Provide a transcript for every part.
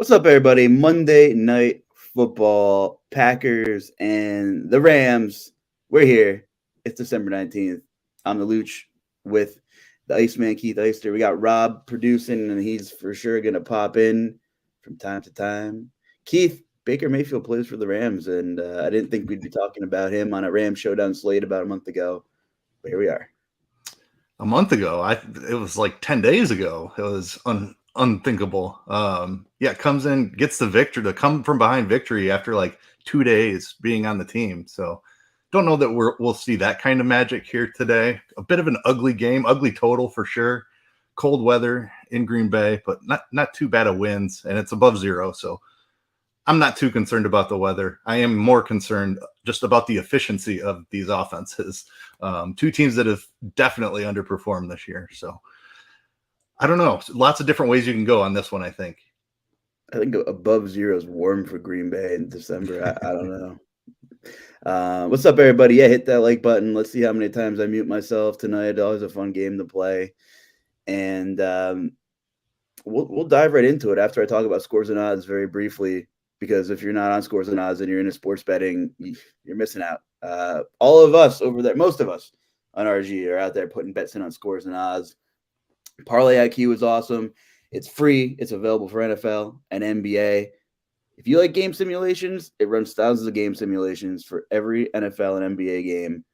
What's up, everybody? Monday Night Football, Packers and the Rams. We're here. It's December 19th. I'm TheLuuch with the Iceman, Keith Eyster. We got Rob producing, and he's for sure going to pop in from time to time. Keith, Baker Mayfield plays for the Rams, and I didn't think we'd be talking about him on a Rams Showdown slate about a month ago, but here we are. A month ago, it was like 10 days ago. It was unthinkable. Comes in, gets the victory, to come from behind victory after like 2 days being on the team. So don't know that we'll see that kind of magic here today. A bit of an ugly game, ugly total for sure. Cold weather in Green Bay, but not too bad of winds, and it's above zero. So I'm not too concerned about the weather. I am more concerned just about the efficiency of these offenses. Two teams that have definitely underperformed this year. So I don't know. Lots of different ways you can go on this one, I think. I think above zero is warm for Green Bay in December. I don't know. What's up, everybody? Yeah, hit that like button. Let's see how many times I mute myself tonight. Always a fun game to play. And we'll dive right into it after I talk about scores and odds very briefly, because if you're not on scores and odds and you're into sports betting, you're missing out. All of us over there, most of us on RG are out there putting bets in on scores and odds. Parlay IQ is awesome. It's free. It's available for NFL and NBA. If you like game simulations, it runs thousands of game simulations for every NFL and NBA game.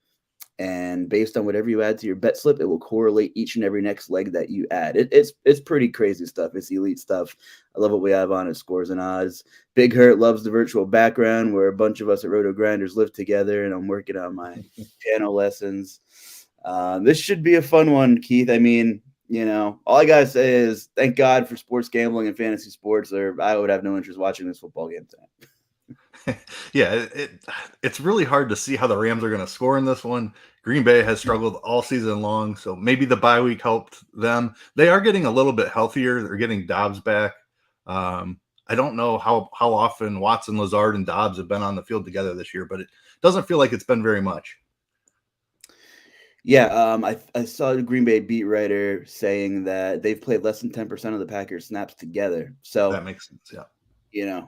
And based on whatever you add to your bet slip, it will correlate each and every next leg that you add. It's pretty crazy stuff. It's elite stuff. I love what we have on it, scores and odds. Big Hurt loves the virtual background where a bunch of us at RotoGrinders live together, and I'm working on my piano lessons. This should be a fun one, Keith. I mean, all I got to say is thank God for sports gambling and fantasy sports, or I would have no interest watching this football game tonight. Yeah, it's really hard to see how the Rams are going to score in this one. Green Bay has struggled all season long, so maybe the bye week helped them. They are getting a little bit healthier. They're getting Dobbs back. I don't know how often Watson, Lazard, and Dobbs have been on the field together this year, but it doesn't feel like it's been very much. Yeah, I saw the Green Bay beat writer saying that they've played less than 10% of the Packers snaps together. So that makes sense, yeah.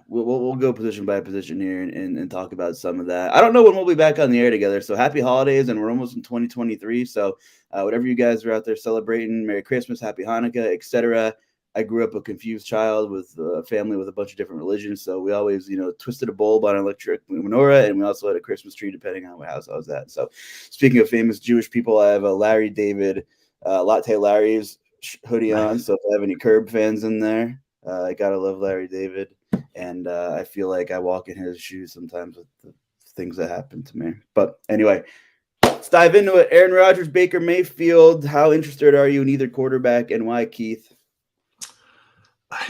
We'll go position by position here and talk about some of that. I don't know when we'll be back on the air together. So happy holidays, and we're almost in 2023. So whatever you guys are out there celebrating, Merry Christmas, Happy Hanukkah, etc. I grew up a confused child with a family with a bunch of different religions. So we always, twisted a bulb on an electric menorah, and we also had a Christmas tree depending on what house I was at. So speaking of famous Jewish people, I have a Larry David Latte Larry's hoodie on. So if I have any Curb fans in there, I gotta love Larry David. And I feel like I walk in his shoes sometimes with the things that happen to me. But anyway, let's dive into it. Aaron Rodgers, Baker Mayfield. How interested are you in either quarterback, and why, Keith?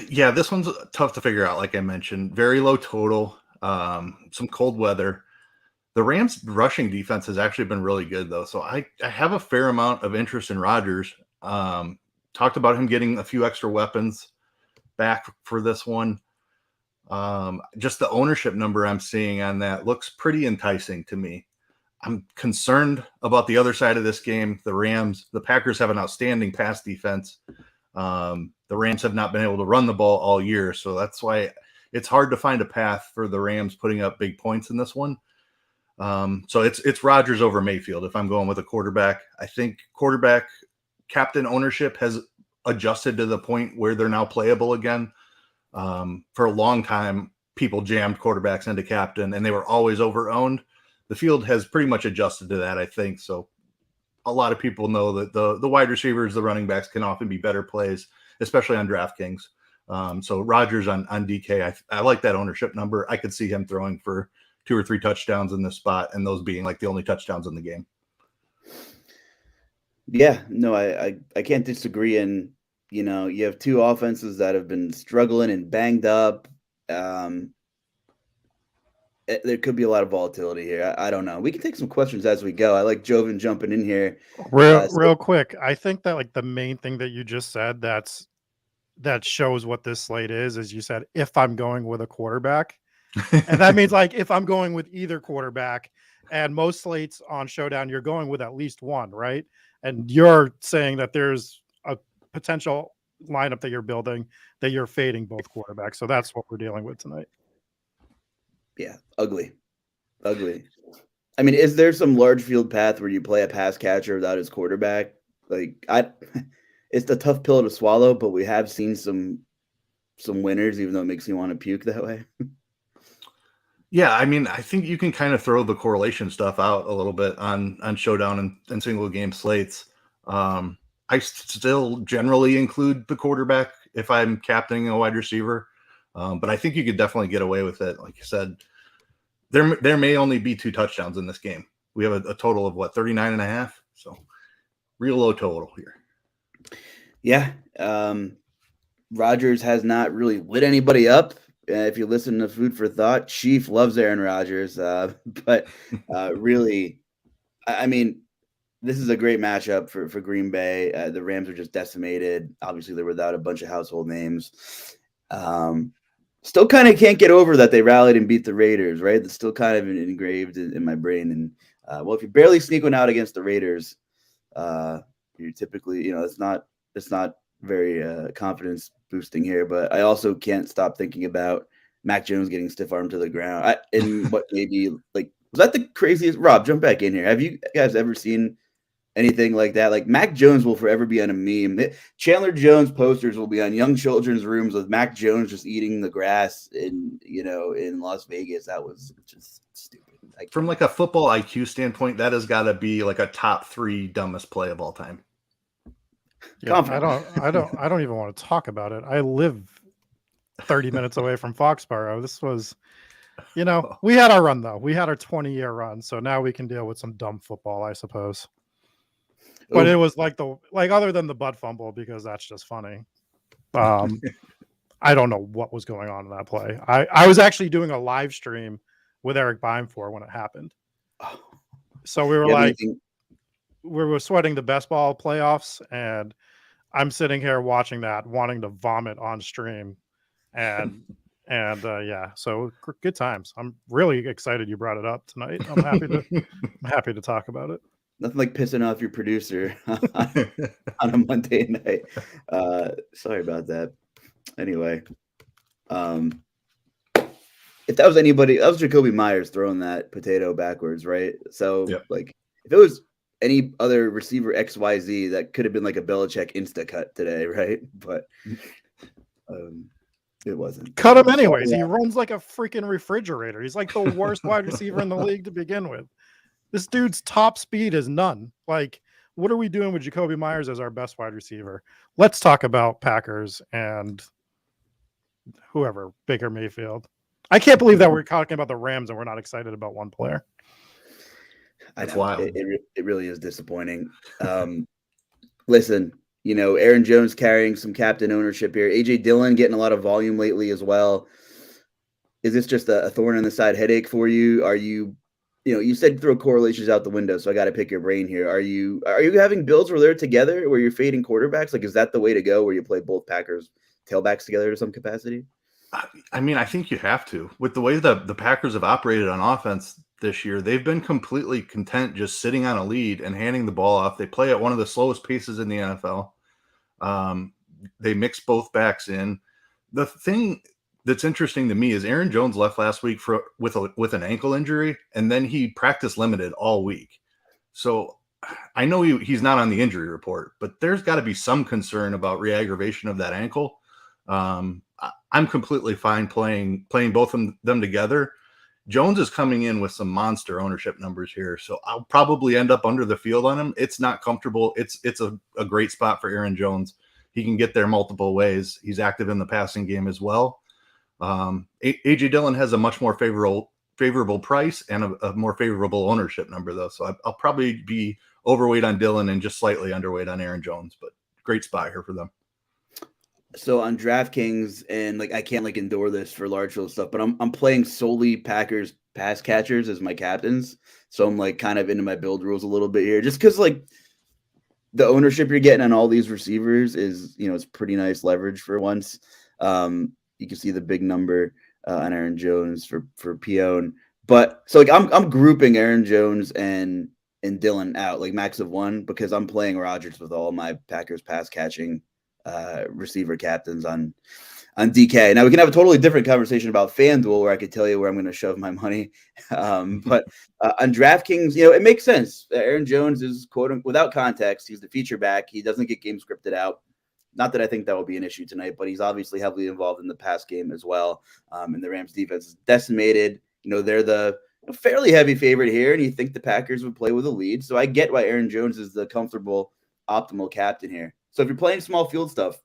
Yeah, this one's tough to figure out. Like I mentioned, very low total, some cold weather. The Rams' rushing defense has actually been really good, though. So I have a fair amount of interest in Rodgers. Talked about him getting a few extra weapons back for this one. Just the ownership number I'm seeing on that looks pretty enticing to me. I'm concerned about the other side of this game. The Packers have an outstanding pass defense. The Rams have not been able to run the ball all year, so that's why it's hard to find a path for the Rams putting up big points in this one. So it's Rodgers over Mayfield if I'm going with a quarterback. I think quarterback captain ownership has adjusted to the point where they're now playable again. For a long time, people jammed quarterbacks into captain, and they were always over-owned. The field has pretty much adjusted to that, I think. So a lot of people know that the wide receivers, the running backs, can often be better plays, especially on DraftKings. So Rodgers on DK, I like that ownership number. I could see him throwing for 2 or 3 touchdowns in this spot, and those being like the only touchdowns in the game. Yeah, no, I can't disagree. And you have two offenses that have been struggling and banged up. There could be a lot of volatility here. I don't know. We can take some questions as we go. I like Joven jumping in here. Real quick. I think that like the main thing that you just said that shows what this slate is you said, if I'm going with a quarterback. And that means like if I'm going with either quarterback, and most slates on Showdown, you're going with at least one, right? And you're saying that there's a potential lineup that you're building that you're fading both quarterbacks. So that's what we're dealing with tonight. Yeah, ugly. I mean, is there some large field path where you play a pass catcher without his quarterback? Like, it's a tough pill to swallow, but we have seen some winners, even though it makes me want to puke that way. Yeah, I mean, I think you can kind of throw the correlation stuff out a little bit on showdown and single game slates. I still generally include the quarterback if I'm captaining a wide receiver, but I think you could definitely get away with it. Like you said, there may only be 2 touchdowns in this game. We have a total of 39.5. So real low total here. Yeah. Rodgers has not really lit anybody up. If you listen to Food for Thought, Chief loves Aaron Rodgers. But really, I mean, this is a great matchup for Green Bay. The Rams are just decimated. Obviously, they're without a bunch of household names. Still kind of can't get over that they rallied and beat the Raiders, right? That's still kind of engraved in my brain. And well, if you barely sneak one out against the Raiders, you're typically, it's not very confidence boosting here. But I also can't stop thinking about Mac Jones getting stiff armed to the ground. Was that the craziest? Rob, jump back in here. Have you guys ever seen anything like that? Like, Mac Jones will forever be on a meme. Chandler Jones posters will be on young children's rooms with Mac Jones just eating the grass in Las Vegas. That was just stupid. From like a football IQ standpoint, that has got to be like a top 3 dumbest play of all time. Yeah, I don't even want to talk about it. I live 30 minutes away from Foxborough. This was, we had our run though. We had our 20-year run. So now we can deal with some dumb football, I suppose. But it was other than the butt fumble, because that's just funny. I don't know what was going on in that play. I was actually doing a live stream with Eric Beimfor when it happened. So we were we were sweating the best ball playoffs, and I'm sitting here watching that, wanting to vomit on stream. And yeah, so good times. I'm really excited you brought it up tonight. I'm happy to talk about it. Nothing like pissing off your producer on a Monday night. Sorry about that. Anyway, if that was anybody, that was Jacoby Myers throwing that potato backwards, right? So, if it was any other receiver XYZ, that could have been like a Belichick insta cut today, right? But it wasn't. Cut him anyways. He runs like a freaking refrigerator. He's like the worst wide receiver in the league to begin with. This dude's top speed is none. Like, what are we doing with Jacoby Myers as our best wide receiver? Let's talk about Packers and whoever, Baker Mayfield. I can't believe that we're talking about the Rams and we're not excited about one player. That's wild. It really is disappointing. Listen, Aaron Jones carrying some captain ownership here. AJ Dillon getting a lot of volume lately as well. Is this just a thorn in the side headache for you? Are you, you said throw correlations out the window, so I got to pick your brain here. Are you having builds where they're together, where you're fading quarterbacks? Like, is that the way to go, where you play both Packers tailbacks together to some capacity? I mean, I think you have to. With the way the Packers have operated on offense this year, they've been completely content just sitting on a lead and handing the ball off. They play at one of the slowest paces in the NFL. They mix both backs in. The thing that's interesting to me is Aaron Jones left last week with an ankle injury, and then he practice limited all week. So I know he's not on the injury report, but there's got to be some concern about re-aggravation of that ankle. I'm completely fine playing both of them together. Jones is coming in with some monster ownership numbers here, so I'll probably end up under the field on him. It's not comfortable. It's a great spot for Aaron Jones. He can get there multiple ways. He's active in the passing game as well. AJ Dillon has a much more favorable price and a more favorable ownership number, though. So I'll probably be overweight on Dillon and just slightly underweight on Aaron Jones, but great spot here for them. So on DraftKings, and I can't endure this for large field stuff, but I'm playing solely Packers pass catchers as my captains. So I'm kind of into my build rules a little bit here, just because the ownership you're getting on all these receivers is, it's pretty nice leverage for once. You can see the big number on Aaron Jones for Pione, but so I'm grouping Aaron Jones and Dillon out max of one, because I'm playing Rodgers with all my Packers pass catching receiver captains on DK. Now we can have a totally different conversation about FanDuel, where I could tell you where I'm going to shove my money. But on DraftKings, it makes sense. Aaron Jones is without context. He's the feature back. He doesn't get game scripted out. Not that I think that will be an issue tonight, but he's obviously heavily involved in the pass game as well. And the Rams defense is decimated. They're the fairly heavy favorite here, and you think the Packers would play with a lead. So I get why Aaron Jones is the comfortable, optimal captain here. So if you're playing small field stuff,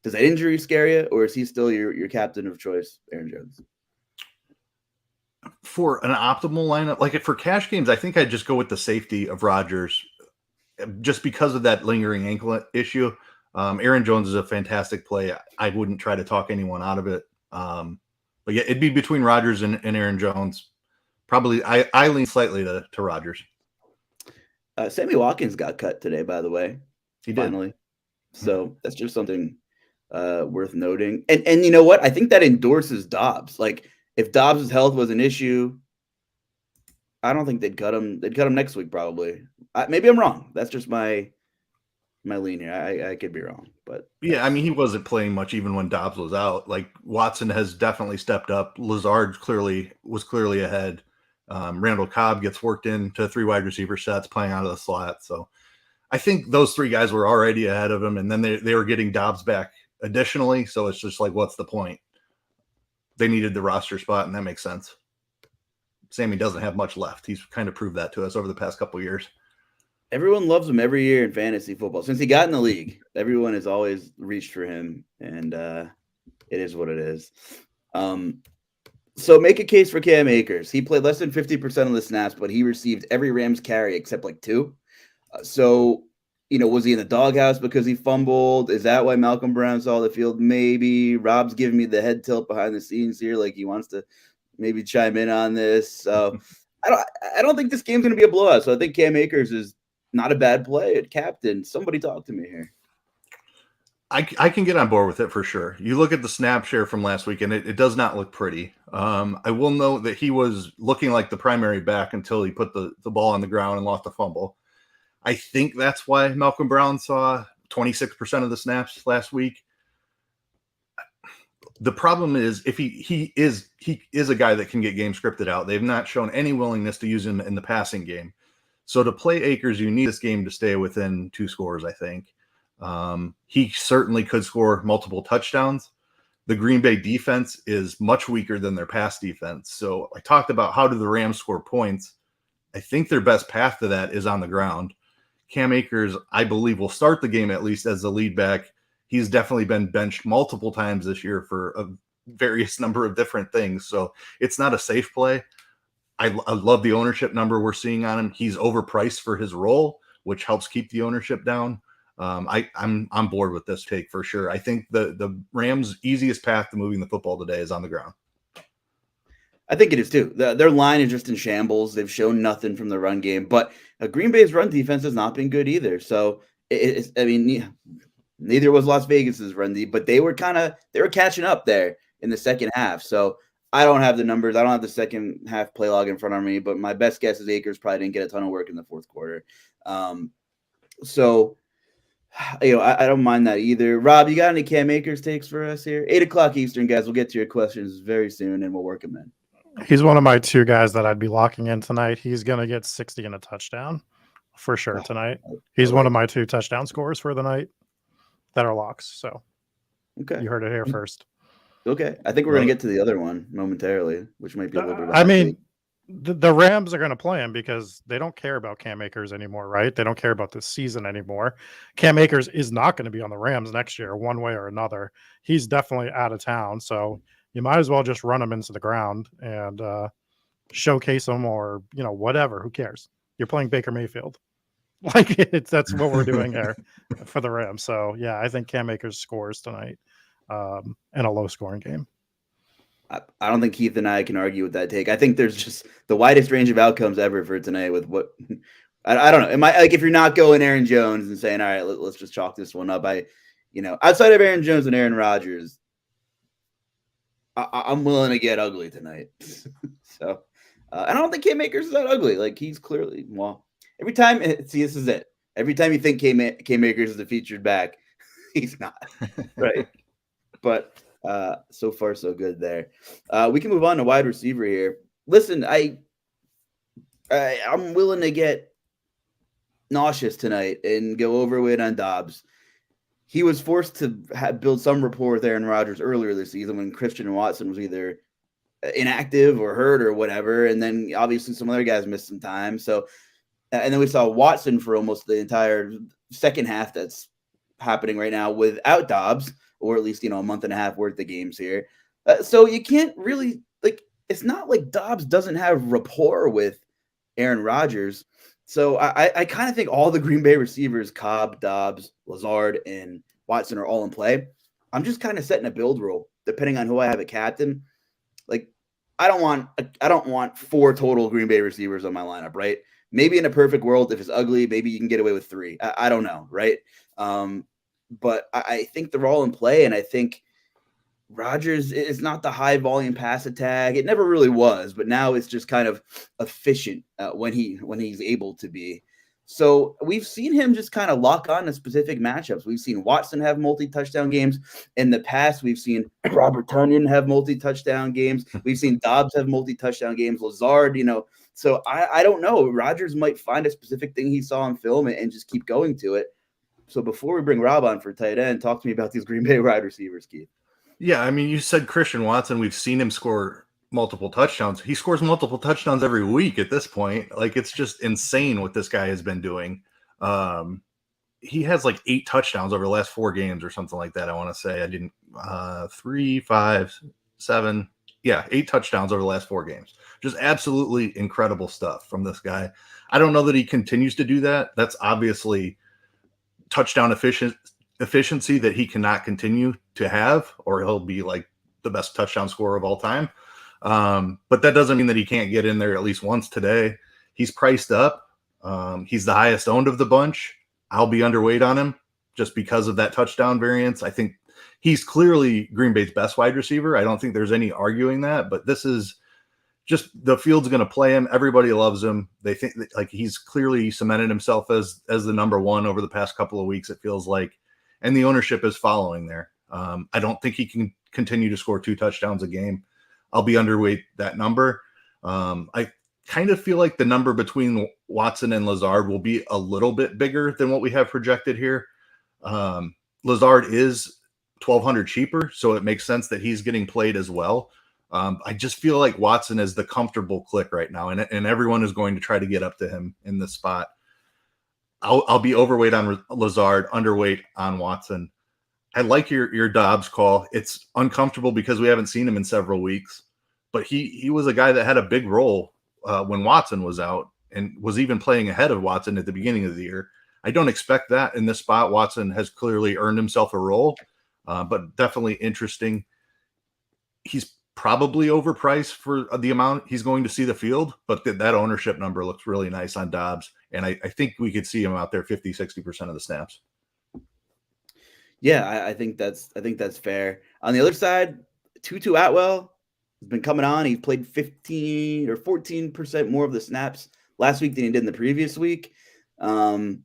does that injury scare you, or is he still your captain of choice, Aaron Jones? For an optimal lineup, like for cash games, I think I'd just go with the safety of Rodgers, just because of that lingering ankle issue. Aaron Jones is a fantastic play. I wouldn't try to talk anyone out of it. But yeah, it'd be between Rodgers and Aaron Jones. Probably, I lean slightly to Rodgers. Sammy Watkins got cut today, by the way. He did. Finally. So that's just something worth noting. And you know what? I think that endorses Dobbs. Like, if Dobbs' health was an issue, I don't think they'd cut him. They'd cut him next week, probably. Maybe I'm wrong. That's just my lean here. I could be wrong, but yeah, I mean, he wasn't playing much even when Dobbs was out. Like, Watson has definitely stepped up. Lazard was clearly ahead. Randall Cobb gets worked into 3 wide receiver sets, playing out of the slot. So I think those 3 guys were already ahead of him, and then they were getting Dobbs back additionally. So it's just like, what's the point? They needed the roster spot, and that makes sense. Sammy doesn't have much left. He's kind of proved that to us over the past couple of years. Everyone loves him every year in fantasy football. Since he got in the league, everyone has always reached for him, and it is what it is. So make a case for Cam Akers. He played less than 50% of the snaps, but he received every Rams carry except like 2. So, was he in the doghouse because he fumbled? Is that why Malcolm Brown saw the field? Maybe. Rob's giving me the head tilt behind the scenes here, like he wants to maybe chime in on this. So I don't think this game's going to be a blowout. So I think Cam Akers is not a bad play at captain. Somebody talk to me here. I can get on board with it for sure. You look at the snap share from last week, and it does not look pretty. I will note that he was looking like the primary back until he put the ball on the ground and lost a fumble. I think that's why Malcolm Brown saw 26% of the snaps last week. The problem is, if he is a guy that can get game scripted out. They've not shown any willingness to use him in the passing game. So to play Akers, you need this game to stay within 2 scores, I think. He certainly could score multiple touchdowns. The Green Bay defense is much weaker than their pass defense. So I talked about how do the Rams score points. I think their best path to that is on the ground. Cam Akers, I believe, will start the game at least as the lead back. He's definitely been benched multiple times this year for a various number of different things. So it's not a safe play. I love the ownership number we're seeing on him. He's overpriced for his role, which helps keep the ownership down. I'm on board with this take for sure. I think the Rams' easiest path to moving the football today is on the ground. I think it is too. Their line is just in shambles. They've shown nothing from the run game, but Green Bay's run defense has not been good either. So neither was Las Vegas's run D, but they were catching up there in the second half. So I don't have the numbers. I don't have the second half play log in front of me, but my best guess is Akers probably didn't get a ton of work in the fourth quarter. So I don't mind that either. Rob, you got any Cam Akers takes for us here? 8:00 Eastern, guys. We'll get to your questions very soon, and we'll work them in. He's one of my 2 guys that I'd be locking in tonight. He's going to get 60 and a touchdown for sure tonight. He's one of my 2 touchdown scores for the night that are locks. So okay, you heard it here first. Okay, I think we're going to get to the other one momentarily, which might be a little bit. I mean, the Rams are going to play him because they don't care about Cam Akers anymore, right? They don't care about this season anymore. Cam Akers is not going to be on the Rams next year, one way or another. He's definitely out of town, so you might as well just run him into the ground and showcase him, or whatever. Who cares? You're playing Baker Mayfield. That's what we're doing here for the Rams. So yeah, I think Cam Akers scores tonight in a low scoring game. I don't think Keith and I can argue with that take. I think there's just the widest range of outcomes ever for tonight with what I don't know. Am I if you're not going Aaron Jones and saying, all right, let's just chalk this one up. Outside of Aaron Jones and Aaron Rodgers, I'm willing to get ugly tonight. So I don't think Cam Akers is that ugly. Like, he's clearly, every time, this is it. Every time you think Cam Akers is the featured back, He's not, right? But so far so good there. We can move on to wide receiver here. Listen, I'm willing to get nauseous tonight and go overweight on Dobbs. He was forced to build some rapport with Aaron Rodgers earlier this season when Christian Watson was either inactive or hurt or whatever. And then obviously some other guys missed some time. So, and then we saw Watson for almost the entire second half that's happening right now without Dobbs, or at least, a month and a half worth of games here. So you can't really, it's not like Dobbs doesn't have rapport with Aaron Rodgers. So I kind of think all the Green Bay receivers, Cobb, Dobbs, Lazard, and Watson, are all in play. I'm just kind of setting a build rule depending on who I have at captain. I don't want 4 total Green Bay receivers on my lineup, right? Maybe in a perfect world, if it's ugly, maybe you can get away with 3. I don't know, right? But I think they're all in play, and I think Rodgers is not the high volume pass attack. It never really was, but now it's just kind of efficient when he's able to be. So we've seen him just kind of lock on to specific matchups. We've seen Watson have multi-touchdown games. In the past, we've seen Robert Tonyan have multi-touchdown games. We've seen Dobbs have multi-touchdown games. Lazard, So I don't know. Rodgers might find a specific thing he saw on film and just keep going to it. So before we bring Rob on for tight end, talk to me about these Green Bay wide receivers, Keith. Yeah, I mean, you said Christian Watson. We've seen him score multiple touchdowns. He scores multiple touchdowns every week at this point. It's just insane what this guy has been doing. He has 8 touchdowns over the last 4 games or something like that. I want to say 3, 5, 7. Yeah, 8 touchdowns over the last 4 games. Just absolutely incredible stuff from this guy. I don't know that he continues to do that. That's obviously touchdown efficiency that he cannot continue to have, or he'll be the best touchdown scorer of all time. But that doesn't mean that he can't get in there at least once today. He's priced up. He's the highest owned of the bunch. I'll be underweight on him just because of that touchdown variance. I think he's clearly Green Bay's best wide receiver. I don't think there's any arguing that, but this is just the field's going to play him. Everybody loves him. They think that, he's clearly cemented himself as the number 1 over the past couple of weeks, it feels like. And the ownership is following there. I don't think he can continue to score 2 touchdowns a game. I'll be underweight that number. I kind of feel like the number between Watson and Lazard will be a little bit bigger than what we have projected here. Lazard is $1,200 cheaper, so it makes sense that he's getting played as well. I just feel like Watson is the comfortable click right now, and everyone is going to try to get up to him in this spot. I'll be overweight on Lazard, underweight on Watson. I like your Dobbs call. It's uncomfortable because we haven't seen him in several weeks, but he was a guy that had a big role when Watson was out and was even playing ahead of Watson at the beginning of the year. I don't expect that in this spot. Watson has clearly earned himself a role, but definitely interesting. He's probably overpriced for the amount he's going to see the field, but that ownership number looks really nice on Dobbs. And I think we could see him out there 50, 60% of the snaps. Yeah, I think that's fair. On the other side, Tutu Atwell has been coming on. He played 15 or 14% more of the snaps last week than he did in the previous week. Grant's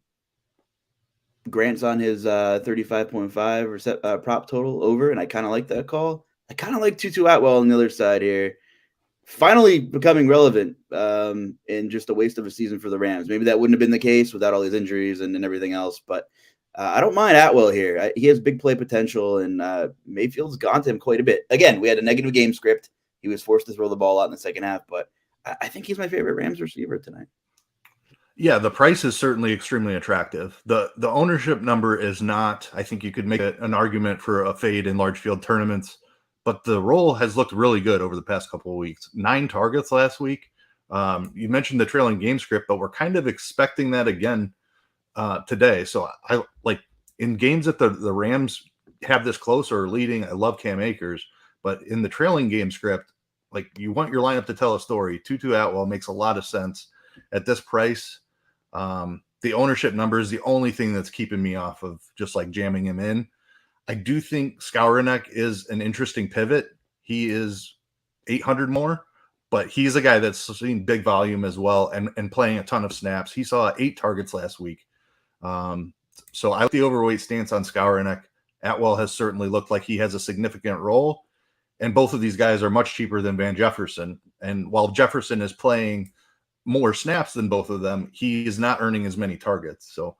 on his 35.5 or prop total over, and I kind of like that call. I kind of like Tutu Atwell on the other side here. Finally becoming relevant and just a waste of a season for the Rams. Maybe that wouldn't have been the case without all these injuries and everything else, but I don't mind Atwell here. He has big play potential, and Mayfield's gone to him quite a bit. Again, we had a negative game script. He was forced to throw the ball out in the second half, but I think he's my favorite Rams receiver tonight. Yeah, the price is certainly extremely attractive. The ownership number is not. I think you could make an argument for a fade in large field tournaments, but the role has looked really good over the past couple of weeks. 9 targets last week. You mentioned the trailing game script, but we're kind of expecting that again today. So I like in games that the Rams have this close or leading. I love Cam Akers, but in the trailing game script, like you want your lineup to tell a story. Tutu Atwell makes a lot of sense at this price. The ownership number is the only thing that's keeping me off of just like jamming him in. I do think Skowronek is an interesting pivot. He is 800 more, but he's a guy that's seen big volume as well and playing a ton of snaps. He saw 8 targets last week. So I like the overweight stance on Skowronek. Atwell has certainly looked like he has a significant role. And both of these guys are much cheaper than Van Jefferson. And while Jefferson is playing more snaps than both of them, he is not earning as many targets. So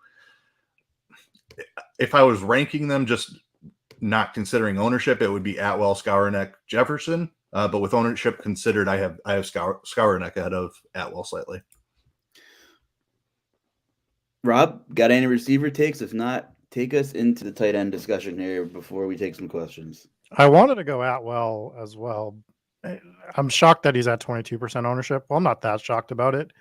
if I was ranking them, just not considering ownership, it would be Atwell, Skowronek, Jefferson. But with ownership considered, I have Skowronek ahead of Atwell slightly. Rob, got any receiver takes? If not, take us into the tight end discussion here before we take some questions. I wanted to go Atwell as well. I'm shocked that he's at 22% ownership. Well, I'm not that shocked about it,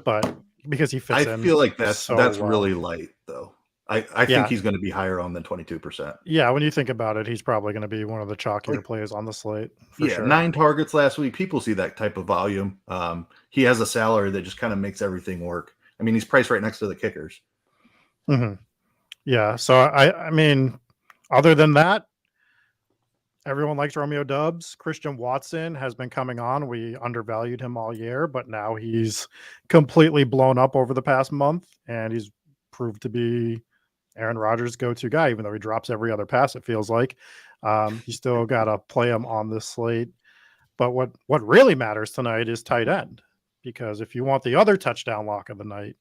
but because he fits in. I feel like that's well. really light, though. I think he's going to be higher on than 22%. Yeah, when you think about it, he's probably going to be one of the chalkier plays on the slate. For sure. 9 targets last week. People see that type of volume. He has a salary that just kind of makes everything work. I mean, he's priced right next to the kickers. Mm-hmm. Yeah, so I mean, other than that, everyone likes Romeo Doubs. Christian Watson has been coming on. We undervalued him all year, but now he's completely blown up over the past month, and he's proved to be Aaron Rodgers' go-to guy, even though he drops every other pass, it feels like. You still got to play him on this slate. But what really matters tonight is tight end, because if you want the other touchdown lock of the night,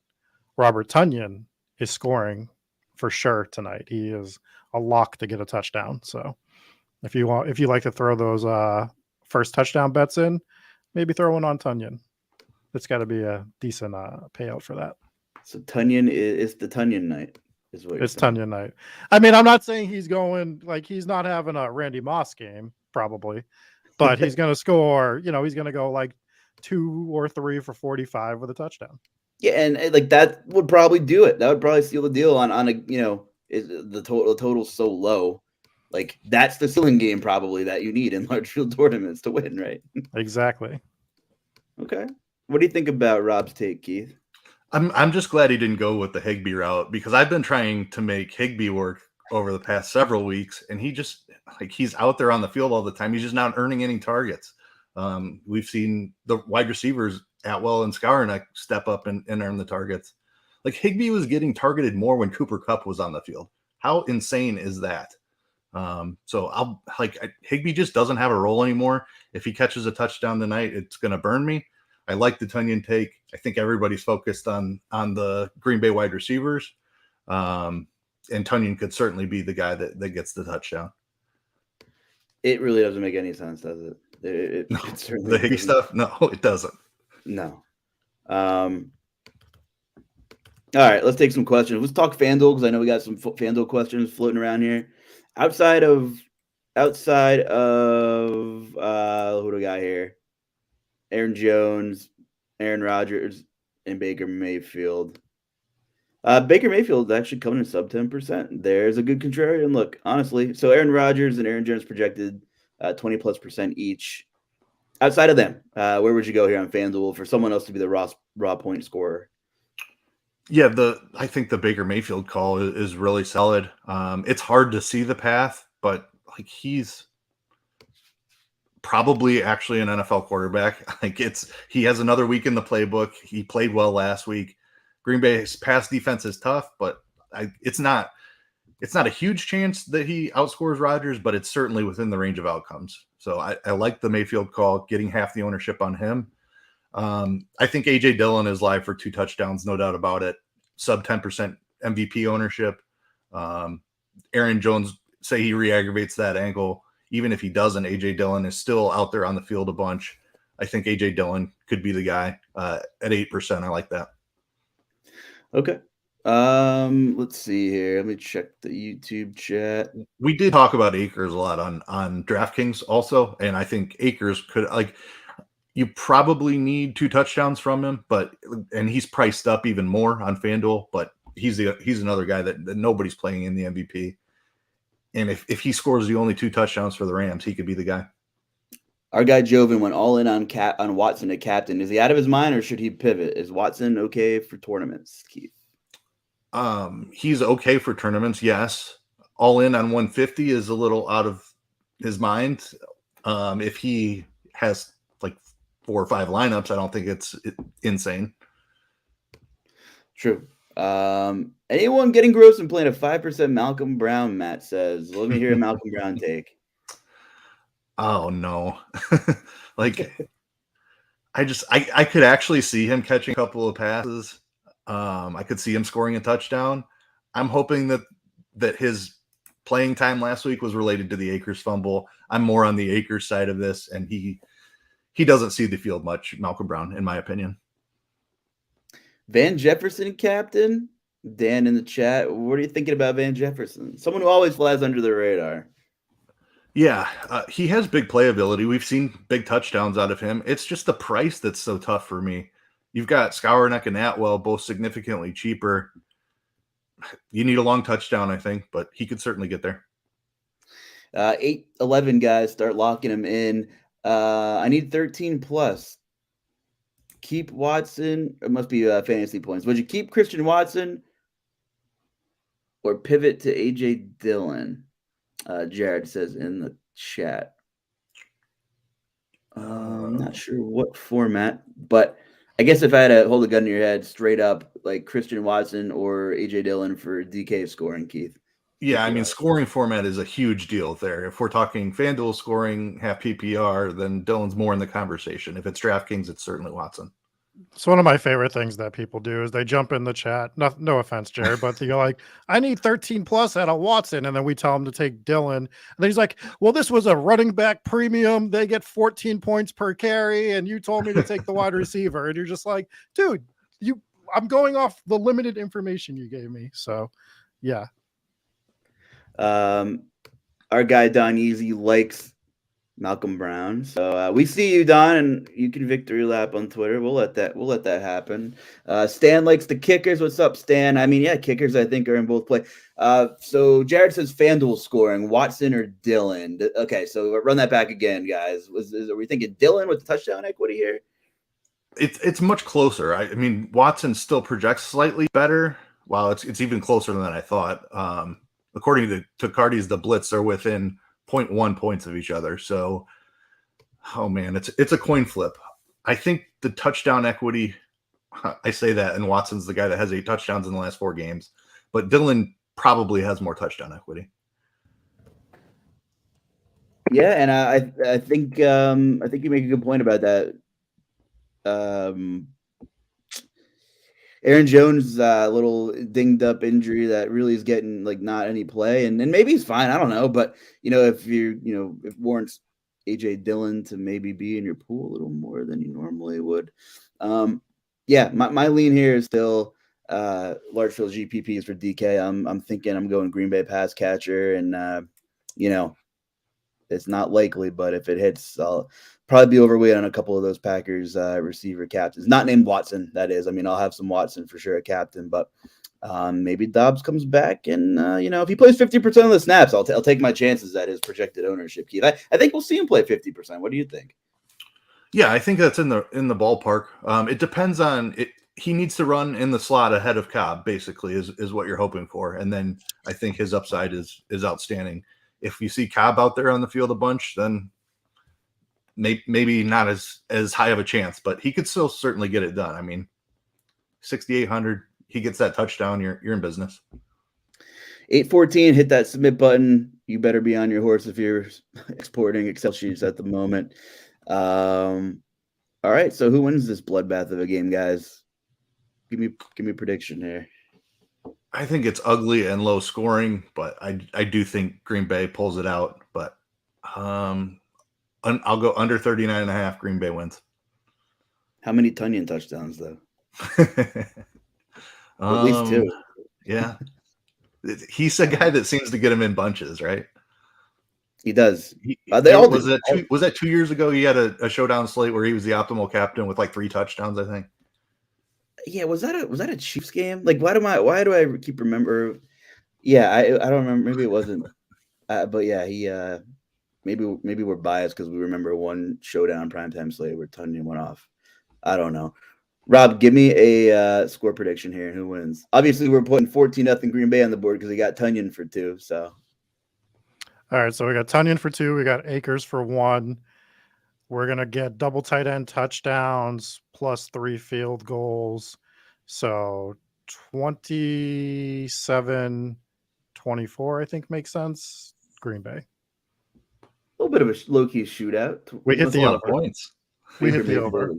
Robert Tonyan is scoring for sure tonight. He is a lock to get a touchdown. So if you like to throw those first touchdown bets in, maybe throw one on Tonyan. It's got to be a decent payout for that. So Tonyan is the Tonyan night. It's Tonyan night. I mean, I'm not saying he's going like he's not having a Randy Moss game, probably, but he's going to score. He's going to go like 2 or 3 for 45 with a touchdown. Yeah, and like that would probably do it. That would probably seal the deal on a the total's so low. Like that's the ceiling game probably that you need in large field tournaments to win, right? Exactly. Okay. What do you think about Rob's take, Keith? I'm just glad he didn't go with the Higbee route, because I've been trying to make Higbee work over the past several weeks, and he just he's out there on the field all the time. He's just not earning any targets. We've seen the wide receivers Atwell and Skowronek step up and earn the targets. Like Higbee was getting targeted more when Cooper Kupp was on the field. How insane is that? So Higbee just doesn't have a role anymore. If he catches a touchdown tonight, it's going to burn me. I like the Tonyan take. I think everybody's focused on the Green Bay wide receivers. And Tonyan could certainly be the guy that gets the touchdown. It really doesn't make any sense, does it? No, the Higbee stuff? No, it doesn't. No. All right, let's take some questions. Let's talk FanDuel, because I know we got some FanDuel questions floating around here. Outside of who do we got here? Aaron Jones, Aaron Rodgers, and Baker Mayfield. Baker Mayfield is actually coming in sub 10%. There's a good contrarian look, honestly. So Aaron Rodgers and Aaron Jones projected 20+% each. Outside of them, where would you go here on FanDuel for someone else to be the raw point scorer? Yeah, I think the Baker Mayfield call is really solid. It's hard to see the path, but he's probably actually an NFL quarterback. He has another week in the playbook. He played well last week. Green Bay's pass defense is tough, but it's not a huge chance that he outscores Rodgers, but it's certainly within the range of outcomes. So I like the Mayfield call, getting half the ownership on him. I think AJ Dillon is live for 2 touchdowns, no doubt about it. Sub 10% MVP ownership. Aaron Jones, say he re-aggravates that ankle. Even if he doesn't, AJ Dillon is still out there on the field a bunch. I think AJ Dillon could be the guy at 8%. I like that. Okay. Let's see here. Let me check the YouTube chat. We did talk about Akers a lot on DraftKings also, and I think Akers could you probably need 2 touchdowns from him, and he's priced up even more on FanDuel, but he's another guy that nobody's playing in the MVP. And if he scores the only 2 touchdowns for the Rams, he could be the guy. Our guy Joven went all in on Watson at captain. Is he out of his mind, or should he pivot? Is Watson okay for tournaments, Keith? He's okay for tournaments, yes. All in on 150 is a little out of his mind. If he has 4 or 5 lineups, I don't think it's insane. True. Anyone getting gross and playing a 5% Malcolm Brown, Matt says. Let me hear a Malcolm Brown take. Oh, no. Like, I could actually see him catching a couple of passes. I could see him scoring a touchdown. I'm hoping that his playing time last week was related to the Akers fumble. I'm more on the Akers side of this, and he doesn't see the field much, Malcolm Brown, in my opinion. Van Jefferson captain, Dan in the chat. What are you thinking about Van Jefferson? Someone who always flies under the radar. Yeah, he has big playability. We've seen big touchdowns out of him. It's just the price that's so tough for me. You've got Skowronek and Atwell, both significantly cheaper. You need a long touchdown, I think, but he could certainly get there. 8-11 guys, start locking him in. I need 13 plus. Keep Watson. It must be fantasy points. Would you keep Christian Watson or pivot to AJ Dillon? Jared says in the chat. I'm not sure what format, but I guess if I had to hold a gun to your head, straight up, like Christian Watson or AJ Dillon for DK scoring, Keith. Yeah, I mean, scoring format is a huge deal there. If we're talking FanDuel scoring half PPR, then Dillon's more in the conversation. If it's DraftKings, it's certainly Watson. It's one of my favorite things that people do is they jump in the chat. No offense, Jared, but you're like, I need 13 plus out of Watson. And then we tell him to take Dillon. And then he's like, well, this was a running back premium. They get 14 points per carry. And you told me to take the wide receiver. And you're just like, dude, I'm going off the limited information you gave me. So, yeah. Our guy Don Easy likes Malcolm Brown, so we see you, Don, and you can victory lap on Twitter. We'll let that happen. Stan likes the kickers. What's up, Stan? I mean, yeah, kickers I think are in both play. So Jared says FanDuel scoring Watson or Dillon. Okay, so run that back again, guys. Are we thinking Dillon with the touchdown equity here? It's much closer. I mean, Watson still projects slightly better. While it's even closer than I thought. According to Cardi's, the blitz are within 0.1 points of each other. So, oh man, it's a coin flip. I think the touchdown equity, I say that, and Watson's the guy that has 8 touchdowns in the last 4 games, but Dillon probably has more touchdown equity. Yeah, and I think you make a good point about that. Aaron Jones' little dinged up injury that really is getting like not any play, and maybe he's fine. I don't know, but if if warrants AJ Dillon to maybe be in your pool a little more than you normally would. Yeah, my lean here is still large field GPPs for DK. I'm thinking I'm going Green Bay pass catcher, and it's not likely, but if it hits, I'll probably be overweight on a couple of those Packers receiver captains. Not named Watson, that is. I mean, I'll have some Watson for sure, a captain, but maybe Dobbs comes back, and if he plays 50% of the snaps, I'll take my chances at his projected ownership. Keith, I think we'll see him play 50%. What do you think? Yeah, I think that's in the ballpark. It depends on it. He needs to run in the slot ahead of Cobb, basically, is what you're hoping for, and then I think his upside is outstanding. If you see Cobb out there on the field a bunch, then maybe not as high of a chance, but he could still certainly get it done. I mean, 6,800, he gets that touchdown, you're in business. 8:14, hit that submit button. You better be on your horse if you're exporting Excel sheets at the moment. All right, so who wins this bloodbath of a game, guys? Give me a prediction here. I think it's ugly and low scoring, but I do think Green Bay pulls it out. But I'll go under 39.5. Green Bay wins. How many Tunyon touchdowns, though? At least 2. Yeah. He's a guy that seems to get him in bunches, right? He does. Was that 2 years ago? He had a showdown slate where he was the optimal captain with like 3 touchdowns, I think. Yeah, was that a Chiefs game? Like, why do I keep remember? Yeah, I don't remember. Maybe it wasn't. But yeah, he maybe we're biased because we remember one showdown primetime slate where Tunyon went off. I don't know. Rob, give me a score prediction here. Who wins? Obviously, we're putting 14-0 Green Bay on the board because we got Tunyon for 2. So, all right. So we got Tunyon for 2. We got Akers for 1. We're gonna get double tight end touchdowns plus 3 field goals. So 27-24, I think makes sense. Green Bay. A little bit of a low-key shootout. We hit That's a the lot of over. points. We Baker hit the over.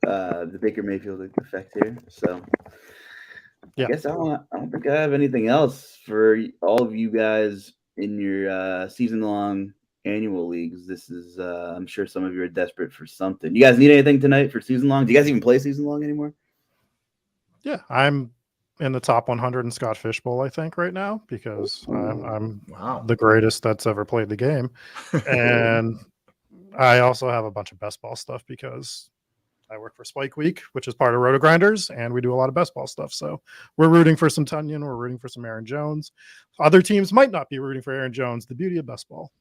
The Baker Mayfield effect here. So Yeah. I guess I don't think I have anything else for all of you guys in your season-long annual leagues. This is I'm sure some of you are desperate for something. You guys need anything tonight for season-long? Do you guys even play season-long anymore? Yeah, I'm in the top 100 in Scott Fishbowl, I think, right now, because I'm Wow. the greatest that's ever played the game. And I also have a bunch of best ball stuff because I work for Spike Week, which is part of RotoGrinders, and we do a lot of best ball stuff. So we're rooting for some Tunyon. We're rooting for some Aaron Jones. Other teams might not be rooting for Aaron Jones. The beauty of best ball.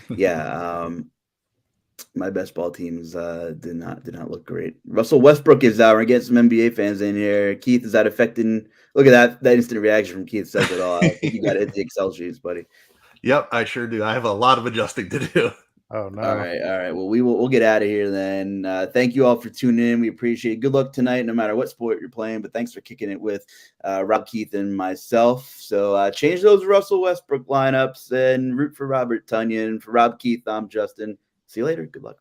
Yeah, my best ball teams did not look great. Russell Westbrook is out. We're getting some NBA fans in here. Keith, is that affecting? Look at that instant reaction from Keith says it all. I think you got to hit the Excel sheets, buddy. Yep, I sure do. I have a lot of adjusting to do. Oh no! All right. Well, we'll get out of here then. Thank you all for tuning in. We appreciate it. Good luck tonight, no matter what sport you're playing. But thanks for kicking it with Rob, Keith, and myself. So change those Russell Westbrook lineups and root for Robert Tunyon. For Rob, Keith, I'm Justin. See you later. Good luck.